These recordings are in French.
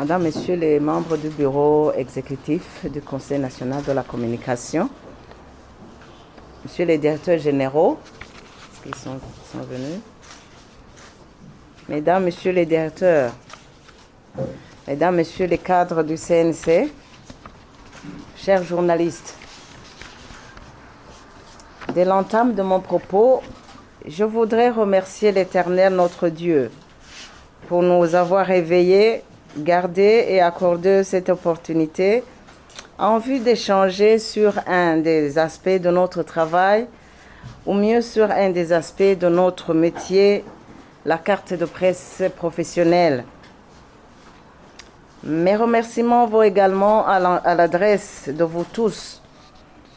Madame, Messieurs les membres du bureau exécutif du Conseil national de la communication, Messieurs les directeurs généraux, est-ce qu'ils sont venus? Mesdames, Messieurs les directeurs, Mesdames, Messieurs les cadres du CNC, chers journalistes, dès l'entame de mon propos, je voudrais remercier l'Éternel notre Dieu pour nous avoir éveillés, gardé et accordé cette opportunité en vue d'échanger sur un des aspects de notre travail, ou mieux sur un des aspects de notre métier, la carte de presse professionnelle. Mes remerciements vont également à l'adresse de vous tous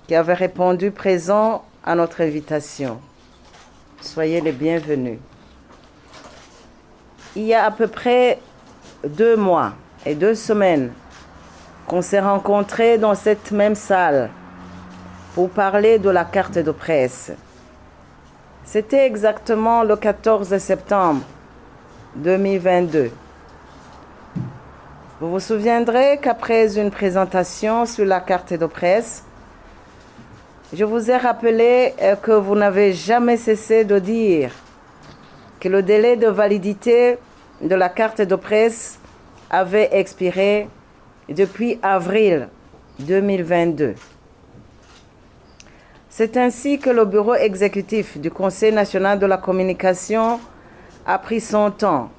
qui avez répondu présent à notre invitation. Soyez les bienvenus. Il y a à peu près 2 mois et 2 semaines qu'on s'est rencontrés dans cette même salle pour parler de la carte de presse. C'était exactement le 14 septembre 2022. Vous vous souviendrez qu'après une présentation sur la carte de presse, je vous ai rappelé que vous n'avez jamais cessé de dire que le délai de validité de la carte de presse avait expiré depuis avril 2022. C'est ainsi que le bureau exécutif du Conseil national de la communication a pris son temps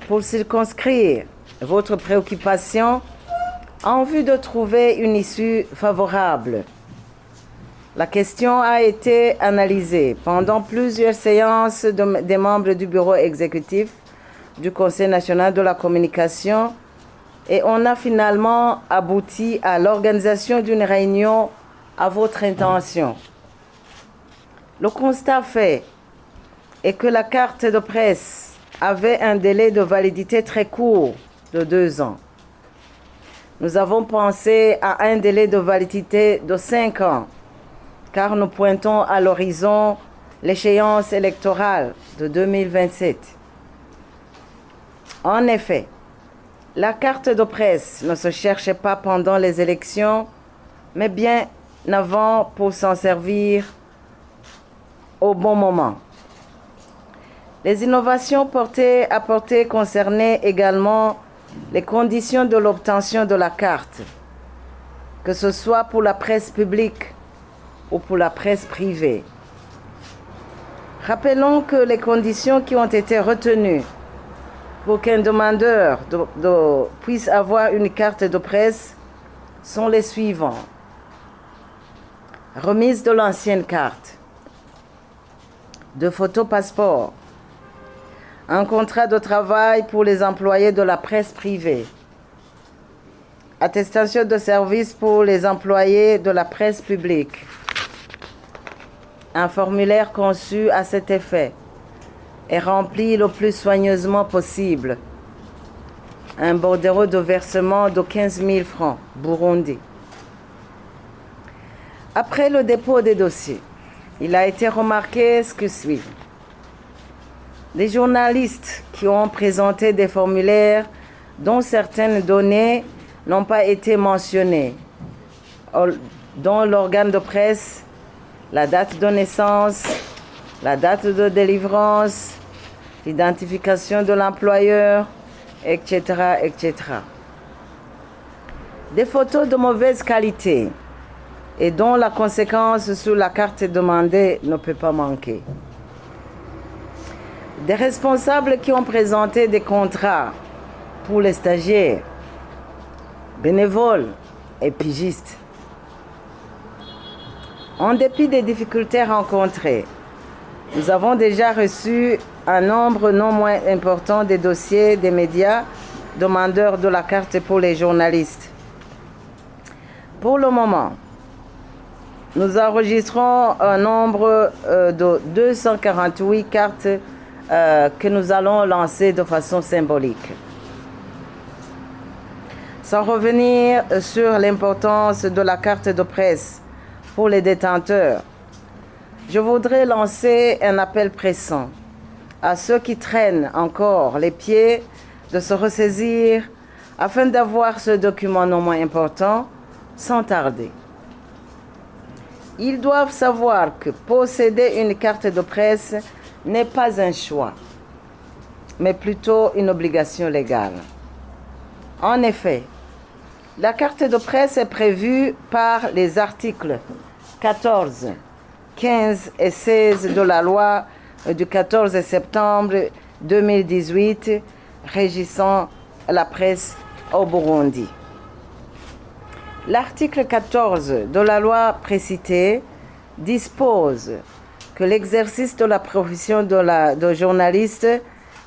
pour circonscrire votre préoccupation en vue de trouver une issue favorable. La question a été analysée pendant plusieurs séances des membres du bureau exécutif du Conseil national de la communication et on a finalement abouti à l'organisation d'une réunion à votre intention. Le constat fait est que la carte de presse avait un délai de validité très court de 2 ans. Nous avons pensé à un délai de validité de 5 ans, car nous pointons à l'horizon l'échéance électorale de 2027. En effet, la carte de presse ne se cherchait pas pendant les élections, mais bien avant pour s'en servir au bon moment. Les innovations apportées concernaient également les conditions de l'obtention de la carte, que ce soit pour la presse publique ou pour la presse privée. Rappelons que les conditions qui ont été retenues pour qu'un demandeur puisse avoir une carte de presse sont les suivants. Remise de l'ancienne carte, 2 photos passeport, un contrat de travail pour les employés de la presse privée, attestation de service pour les employés de la presse publique, un formulaire conçu à cet effet et rempli le plus soigneusement possible, un bordereau de versement de 15 000 francs Burundi. Après le dépôt des dossiers, il a été remarqué ce que suit. Les journalistes qui ont présenté des formulaires dont certaines données n'ont pas été mentionnées, dont l'organe de presse, la date de naissance, la date de délivrance, l'identification de l'employeur, etc., etc. Des photos de mauvaise qualité et dont la conséquence sur la carte demandée ne peut pas manquer. Des responsables qui ont présenté des contrats pour les stagiaires, bénévoles et pigistes. En dépit des difficultés rencontrées, nous avons déjà reçu un nombre non moins important de dossiers des médias demandeurs de la carte pour les journalistes. Pour le moment, nous enregistrons un nombre de 248 cartes que nous allons lancer de façon symbolique. Sans revenir sur l'importance de la carte de presse pour les détenteurs, je voudrais lancer un appel pressant à ceux qui traînent encore les pieds de se ressaisir afin d'avoir ce document non moins important sans tarder. Ils doivent savoir que posséder une carte de presse n'est pas un choix, mais plutôt une obligation légale. En effet, la carte de presse est prévue par les articles 14, 15 et 16 de la loi du 14 septembre 2018 régissant la presse au Burundi. L'article 14 de la loi précitée dispose que l'exercice de la profession de journaliste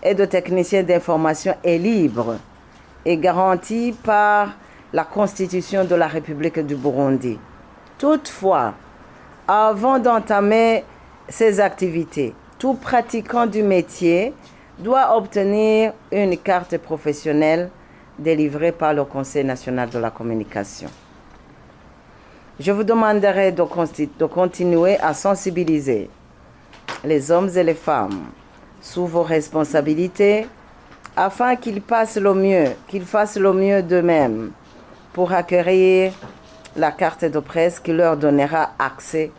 et de technicien d'information est libre et garanti par la Constitution de la République du Burundi. Toutefois, avant d'entamer ces activités, tout pratiquant du métier doit obtenir une carte professionnelle délivrée par le Conseil national de la communication. Je vous demanderai de continuer à sensibiliser les hommes et les femmes sous vos responsabilités afin qu'ils fassent le mieux d'eux-mêmes pour acquérir la carte de presse qui leur donnera accès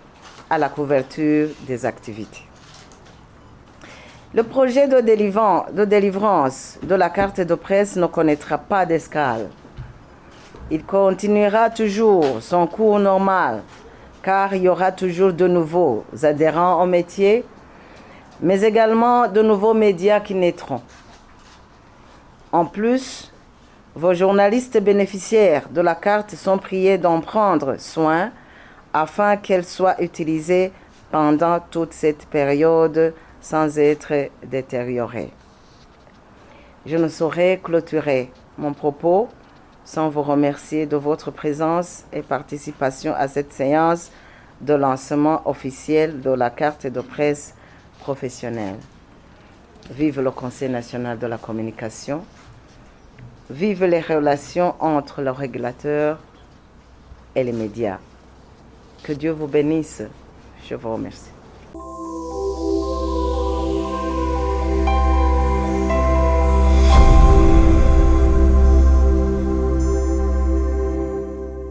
à la couverture des activités. Le projet de délivrance de la carte de presse ne connaîtra pas d'escale. Il continuera toujours son cours normal, car il y aura toujours de nouveaux adhérents au métier, mais également de nouveaux médias qui naîtront. En plus, vos journalistes bénéficiaires de la carte sont priés d'en prendre soin afin qu'elle soit utilisée pendant toute cette période sans être détériorée. Je ne saurais clôturer mon propos sans vous remercier de votre présence et participation à cette séance de lancement officiel de la carte de presse professionnelle. Vive le Conseil national de la communication. Vive les relations entre le régulateur et les médias. Que Dieu vous bénisse. Je vous remercie.